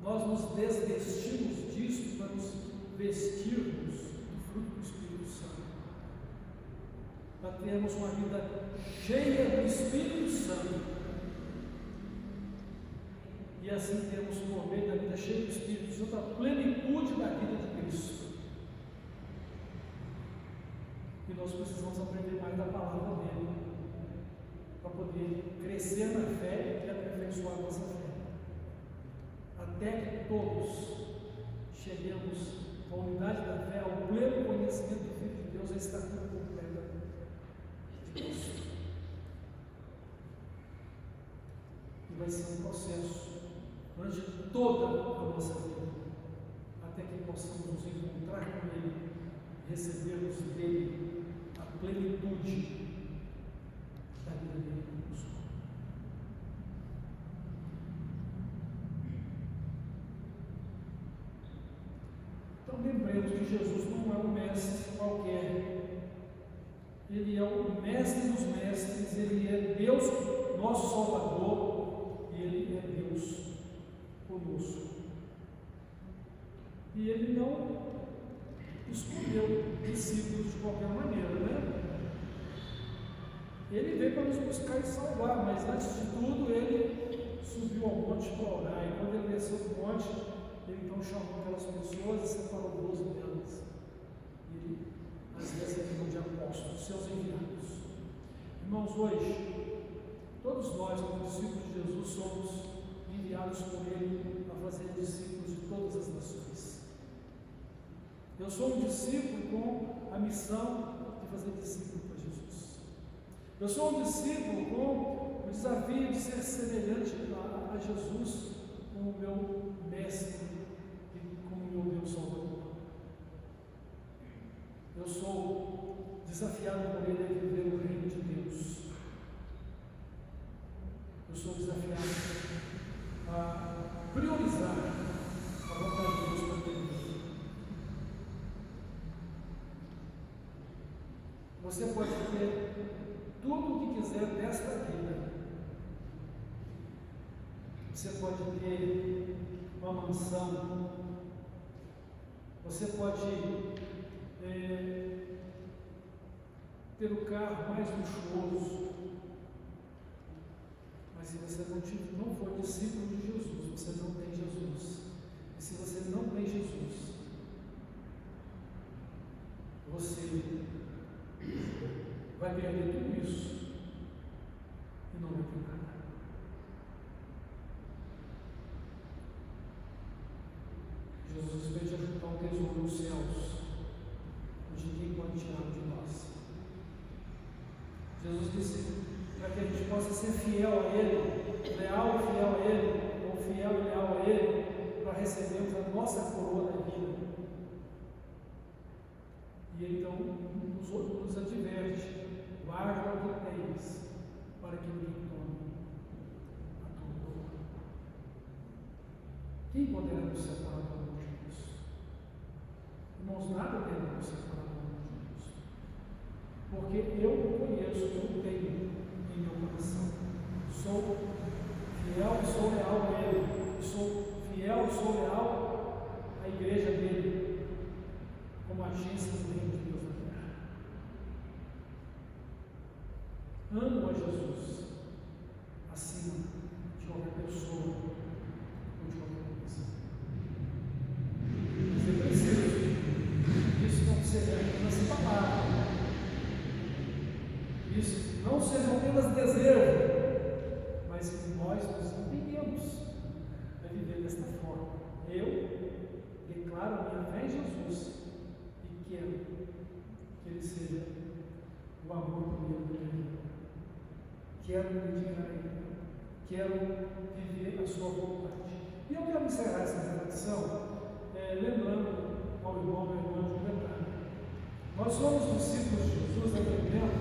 Nós nos desvestimos disso para nos vestirmos do fruto do Espírito Santo, para termos uma vida cheia do Espírito Santo, e assim temos, por meio da vida cheia do Espírito Santo, a plenitude da vida de Cristo. E nós precisamos aprender mais da palavra dele, para poder crescer na fé e aperfeiçoar a nossa fé, até que todos cheguemos à unidade da fé, ao pleno conhecimento do Filho de Deus, a estatura completa de Cristo. E vai ser um processo durante toda a nossa vida, até que possamos nos encontrar com Ele, recebermos dele a plenitude da vida dele conosco. Então lembremos que Jesus não é um mestre qualquer, ele é o mestre dos mestres, ele é Deus, nosso Salvador, e ele é Deus conosco. E ele não escolheu discípulos de qualquer maneira, né? Ele veio para nos buscar e salvar, mas antes de tudo ele subiu ao monte para orar, e quando ele desceu do monte, ele então chamou aquelas pessoas e separou 12 delas. E ele as designou de apóstolos, seus enviados. Irmãos, hoje, todos nós, como discípulos de Jesus, somos enviados por ele a fazer discípulos de todas as nações. Eu sou um discípulo com a missão de fazer discípulo para Jesus. Eu sou um discípulo com o desafio de ser semelhante a Jesus como o meu mestre e como o meu Deus Salvador. Eu sou desafiado por ele a viver o reino de Deus. Eu sou desafiado a priorizar a vontade de Deus para a minha vida. Você pode ter tudo o que quiser desta vida. Você pode ter uma mansão. Você pode ter o carro mais luxuoso. Mas se você não for discípulo de Jesus, você não tem Jesus. E se você não tem Jesus, você vai perder tudo isso e não vai ter nada. Jesus veio te ajudar um tesouro nos céus, onde ninguém pode tirar de nós. Jesus disse para que a gente possa ser fiel a Ele, leal e fiel a Ele, ou fiel e leal a Ele, para recebermos a nossa coroa da vida. E Ele então nos adverte: guarda o que tens, para que ninguém tome a tua coroa. Quem poderá nos separar do amor de Cristo? Irmãos, nada poderá nos separar do amor de Cristo. Porque eu conheço, eu tenho em meu coração. Sou fiel e sou leal a Ele. Sou fiel e sou leal à igreja dele, como agência do reino de Deus na terra. Amo a Jesus acima de qualquer pessoa ou de qualquer coisa. Mas eu preciso isso não seja apenas palavra, isso não seja apenas desejo, mas que nós nos empenhemos a viver desta forma. Eu declaro a minha fé em Jesus e quero que Ele seja o amor primeiro da minha vida. Quero me dedicar a Ele, quero viver a sua vontade. E eu quero encerrar essa reflexão lembrando ao irmão e à irmã de um detalhe. Nós somos discípulos de Jesus aprendendo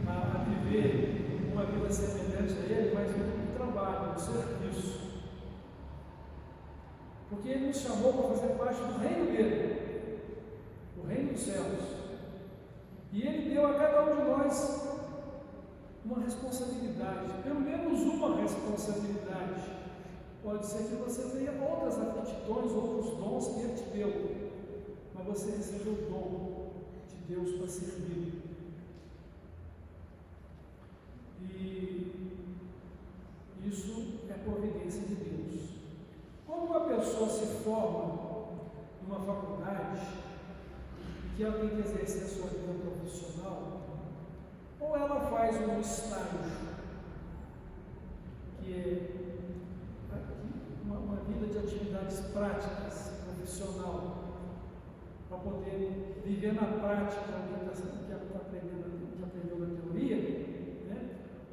a viver uma vida semelhante a Ele, mas no trabalho, no serviço. Porque Ele nos chamou para fazer parte do reino dele, o reino dos céus. E Ele deu a cada um de nós uma responsabilidade, pelo menos uma responsabilidade. Pode ser que você tenha outras aptidões, outros dons que Ele te deu, mas você recebeu o dom de Deus para servir. E isso é providência de Deus. Quando uma pessoa se forma numa faculdade, que ela tem que exercer a sua vida profissional, ou ela faz um estágio, que é uma vida de atividades práticas, profissional, para poder viver na prática o que ela está aprendeu na teoria, né?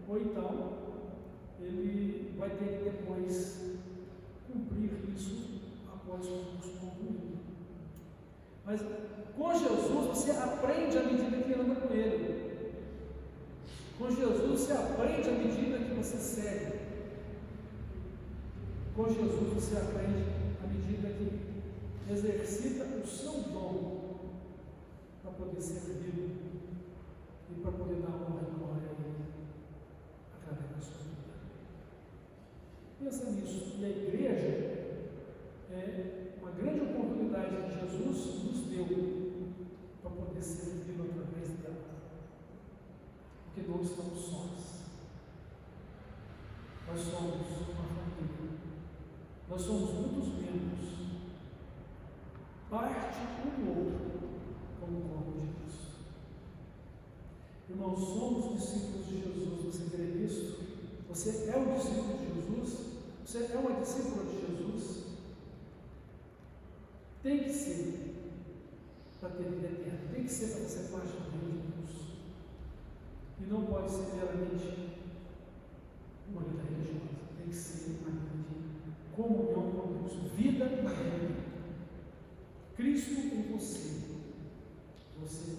Ou então ele vai ter que depois cumprir isso após o curso concluído. Mas com Jesus você aprende à medida que anda com Ele. Com Jesus você aprende à medida que você segue. Com Jesus você aprende à medida que exercita o seu dom para poder servir e para poder dar honra e glória a Ele através da sua vida. Pensa nisso. E a igreja é uma grande oportunidade que Jesus nos deu para poder servir através dela. Porque não estamos sós. Nós somos uma família. Nós somos muitos membros, parte um do outro, como o corpo de Cristo. Irmãos, somos discípulos de Jesus. Você crê nisso? Você é um discípulo de Jesus? Você é uma discípula de Jesus? Tem que ser para ter vida eterna. Tem que ser para fazer parte do reino de Deus. E não pode ser meramente uma vida religiosa. Tem que ser uma vida de comunhão com Deus, vida na vida. Cristo em você. Você.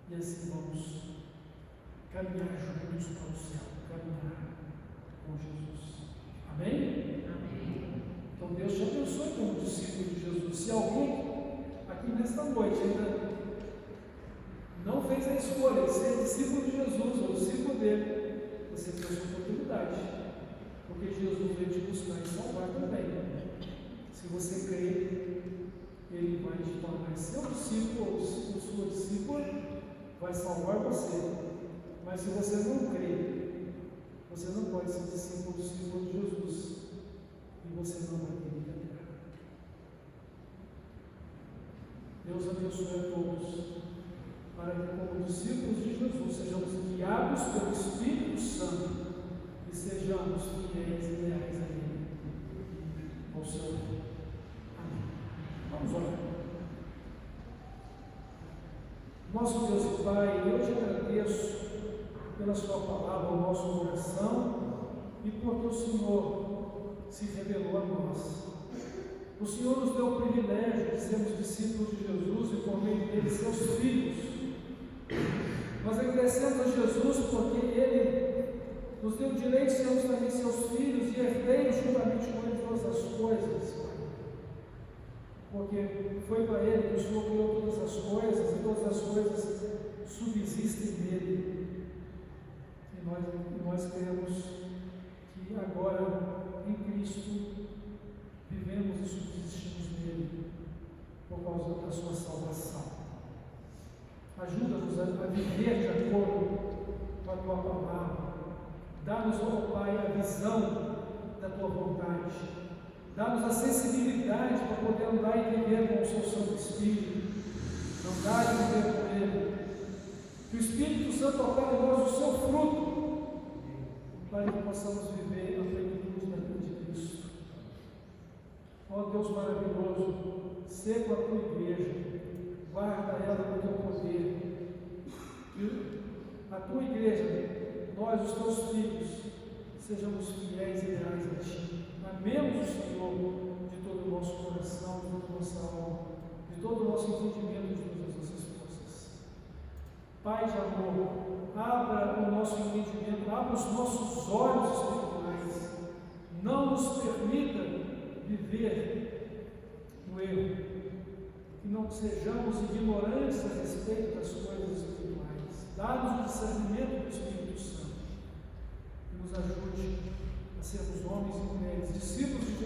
E assim vamos caminhar juntos para o céu, caminhar com Jesus. Amém? Amém. Então Deus te abençoe como discípulo de Jesus. Se alguém aqui nesta noite ainda não fez a escolha de ser discípulo de Jesus ou discípulo dele, você tem essa oportunidade, porque Jesus veio te buscar e salvar também. Se você crer, Ele vai te tornar seu discípulo ou sua discípula, vai salvar você. Mas se você não crer, você não pode ser discípulo de Jesus e você não vai ter vida eterna. Deus abençoe a todos, para que, como discípulos de Jesus, sejamos guiados pelo Espírito Santo e sejamos fiéis e leais a Ele, ao Senhor. Amém. Vamos orar. Nosso Deus e Pai, eu te agradeço pela Sua palavra ao nosso coração e porque o Senhor se revelou a nós. O Senhor nos deu o privilégio de sermos discípulos de Jesus e por meio dele seus filhos. Nós agradecemos a Jesus porque Ele nos deu o direito de sermos também seus filhos e herdeiros juntamente com Ele todas as coisas, Pai. Porque foi para Ele que o Senhor criou todas as coisas e todas as coisas subsistem nele. E nós cremos que agora, em Cristo, vivemos e subsistimos nele por causa da sua salvação. Ajuda-nos a viver de acordo com a tua palavra. Dá-nos, ó Pai, a visão da tua vontade. Dá-nos a sensibilidade para poder andar e viver com o seu Santo Espírito. Andar e viver com Ele. Que o Espírito Santo opere em nós o seu fruto, para que possamos viver a plenitude da vida de Cristo. Ó Deus maravilhoso, sê com a tua igreja, guarda ela com o teu poder. Que a tua igreja, nós, os teus filhos, sejamos fiéis e leais a ti. Amemos o Senhor de todo o nosso coração, de toda a nossa alma, de todo o nosso entendimento de todas as nossas forças. Pai de amor, abra o nosso entendimento, abra os nossos olhos espirituais. Não nos permita viver no erro. Que não sejamos ignorantes a respeito das coisas espirituais. Dá-nos o discernimento do Espírito Santo. Que nos ajude a sermos homens e mulheres, discípulos de